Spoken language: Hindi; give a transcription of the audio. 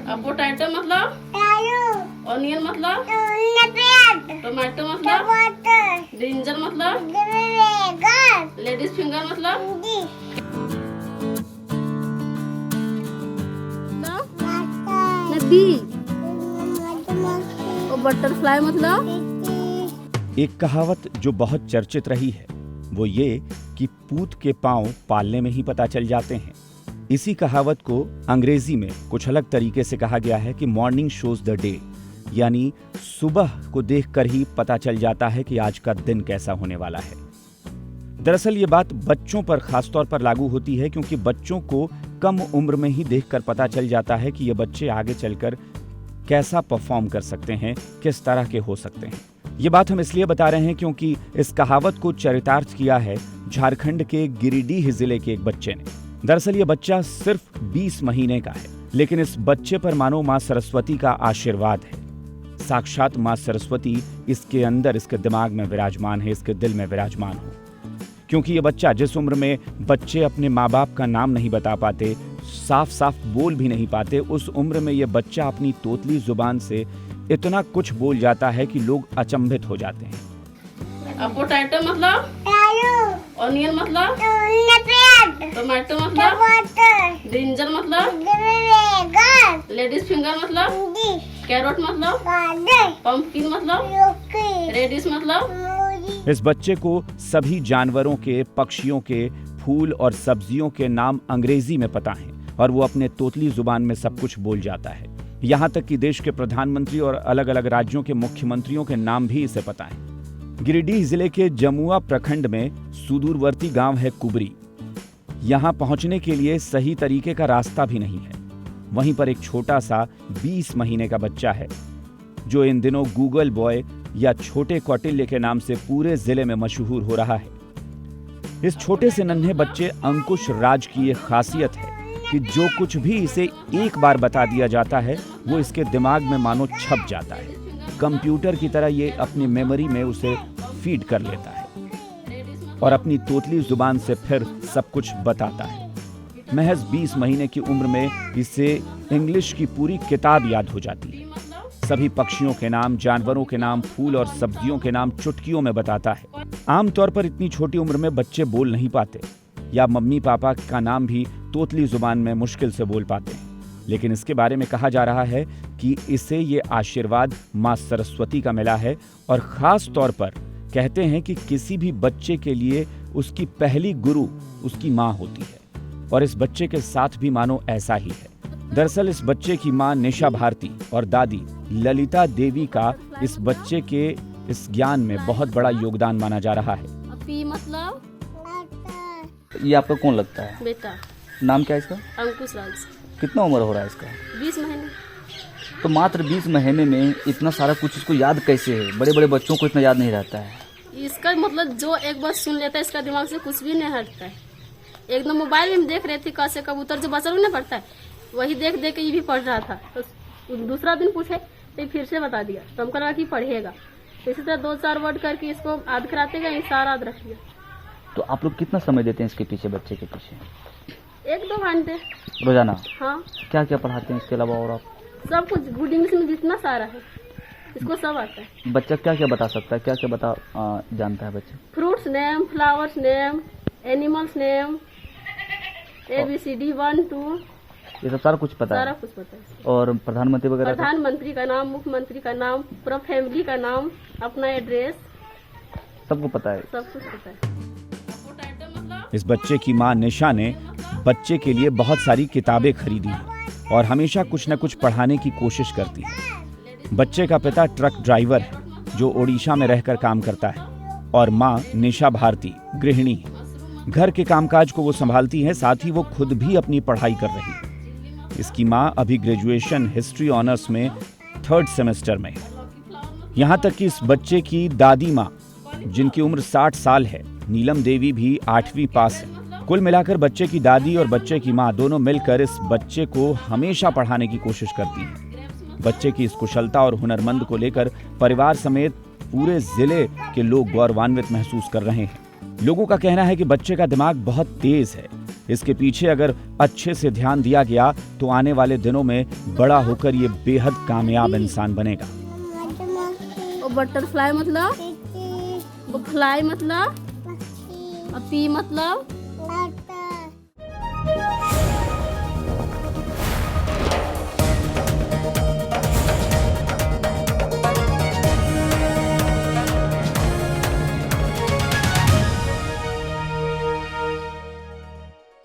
अब पोटैटो मतलब, ऑनियन मतलब, टोमेटो मतलब, ब्रिंजल मतलब, लेडीज फिंगर मतलब, नदी, और बटरफ्लाई मतलब। एक कहावत जो बहुत चर्चित रही है वो ये कि पूत के पांव पालने में ही पता चल जाते हैं। इसी कहावत को अंग्रेजी में कुछ अलग तरीके से कहा गया है कि मॉर्निंग शोज द डे, यानी सुबह को देखकर ही पता चल जाता है कि आज का दिन कैसा होने वाला है। दरअसल ये बात बच्चों पर खासतौर पर लागू होती है क्योंकि बच्चों को कम उम्र में ही देखकर पता चल जाता है कि ये बच्चे आगे चलकर कैसा परफॉर्म कर सकते हैं, किस तरह के हो सकते हैं। ये बात हम इसलिए बता रहे हैं क्योंकि इस कहावत को चरितार्थ किया है झारखंड के गिरिडीह जिले के एक बच्चे ने। दरअसल ये बच्चा सिर्फ 20 महीने का है, लेकिन इस बच्चे पर मानो मां सरस्वती का आशीर्वाद है। साक्षात मां सरस्वती इसके अंदर, इसके दिमाग में विराजमान है, इसके दिल में विराजमान हो। क्योंकि ये बच्चा जिस उम्र में बच्चे अपने माँ बाप का नाम नहीं बता पाते, साफ साफ बोल भी नहीं पाते, उस उम्र में ये बच्चा अपनी तोतली जुबान से इतना कुछ बोल जाता है कि लोग अचंभित हो जाते हैं। अब पोटैटो मतलब, ऑनियन मतलब, टोमेटो मतलब, ब्रिंजल मतलब, लेडीज फिंगर मतलब, कैरोट मतलब, पंपकिन मतलब, रेडिश मतलब। इस बच्चे को सभी जानवरों के, पक्षियों के, फूल और सब्जियों के नाम अंग्रेजी में पता हैं और वो अपने तोतली जुबान में सब कुछ बोल जाता है। यहाँ तक कि देश के प्रधानमंत्री और अलग अलग राज्यों के मुख्यमंत्रियों के नाम भी इसे पता है। गिरिडीह जिले के जमुआ प्रखंड में सुदूरवर्ती गांव है कुबरी। यहाँ पहुंचने के लिए सही तरीके का रास्ता भी नहीं है। वहीं पर एक छोटा सा 20 महीने का बच्चा है जो इन दिनों गूगल बॉय या छोटे कौटिल्य के नाम से पूरे जिले में मशहूर हो रहा है। इस छोटे से नन्हे बच्चे अंकुश राज की ये खासियत है कि जो कुछ भी इसे एक बार बता दिया जाता है वो इसके दिमाग में मानो छप जाता है। कंप्यूटर की तरह ये अपनी मेमोरी में उसे फीड कर लेता है और अपनी तोतली जुबान से फिर सब कुछ बताता है। महज 20 महीने की उम्र में इसे इंग्लिश की पूरी किताब याद हो जाती है। सभी पक्षियों के नाम, जानवरों के नाम, फूल और सब्जियों के नाम चुटकियों में बताता है। आमतौर पर इतनी छोटी उम्र में बच्चे बोल नहीं पाते या मम्मी पापा का नाम भी तोतली जुबान में मुश्किल से बोल पाते हैं, लेकिन इसके बारे में कहा जा रहा है कि इसे ये आशीर्वाद मां सरस्वती का मिला है और खास तौर पर कहते हैं कि किसी भी बच्चे के लिए उसकी पहली गुरु उसकी मां होती है और इस बच्चे के साथ भी मानो ऐसा ही है। दरअसल इस बच्चे की मां निशा भारती और दादी ललिता देवी का इस बच्चे के इस ज्ञान में बहुत बड़ा योगदान माना जा रहा है। पी मतलब, ये आपका कौन लगता है? बेटा। नाम क्या है इसका? अंकुश राज। कितना उम्र हो रहा है इसका? 20 महीने। तो मात्र 20 महीने में इतना सारा कुछ इसको याद कैसे है? बड़े बड़े बच्चों को इतना याद नहीं रहता है। इसका मतलब जो एक बार सुन लेता है इसका दिमाग से कुछ भी नहीं हटता है। एकदम मोबाइल में देख रहे थे कैसे कबूतर जो बच्चा नहीं पढ़ता है, वही देख देख के ये भी पढ़ रहा था। तो दूसरा दिन पूछे तो फिर से बता दिया, तो हमको लगा कि पढ़ेगा। इसी तरह 2-4 वर्ड करके इसको याद कराते गए, सारा याद रख लिया। तो आप लोग कितना समय देते हैं इसके पीछे, बच्चे के पीछे? 1-2 घंटे रोजाना? हाँ। क्या क्या पढ़ाते हैं इसके अलावा और आप? सब कुछ गुड इंग्लिश में जितना सारा है इसको सब आता है। बच्चा क्या क्या बता सकता है, क्या क्या जानता है बच्चा? Fruits name, flowers name, animals name, ABCD 1 2 ये सब सारा कुछ पता है? सारा कुछ पता है। और प्रधानमंत्री वगैरह? प्रधानमंत्री का नाम, मुख्यमंत्री का नाम, पूरा फैमिली का नाम, अपना एड्रेस सबको पता है? सब कुछ पता है। इस बच्चे की मां निशा ने बच्चे के लिए बहुत सारी किताबें खरीदी हैं और हमेशा कुछ न कुछ पढ़ाने की कोशिश करती है। बच्चे का पिता ट्रक ड्राइवर है जो ओडिशा में रहकर काम करता है और मां निशा भारती गृहिणी है। घर के कामकाज को वो संभालती है, साथ ही वो खुद भी अपनी पढ़ाई कर रही है। इसकी मां अभी ग्रेजुएशन हिस्ट्री ऑनर्स में 3rd सेमेस्टर में है। यहाँ तक कि इस बच्चे की दादी मां जिनकी उम्र 60 साल है, नीलम देवी भी 8वीं पास है। कुल मिलाकर बच्चे की दादी और बच्चे की मां दोनों मिलकर इस बच्चे को हमेशा पढ़ाने की कोशिश करती हैं। बच्चे की इस कुशलता और हुनरमंद को लेकर परिवार समेत पूरे जिले के लोग गौरवान्वित महसूस कर रहे हैं। लोगों का कहना है कि बच्चे का दिमाग बहुत तेज है इसके पीछे अगर अच्छे से ध्यान दिया गया तो आने वाले दिनों में बड़ा होकर ये बेहद कामयाब इंसान बनेगा। वो बटरफ्लाई मतलब, वो फ्लाई मतलब, और पी मतलब।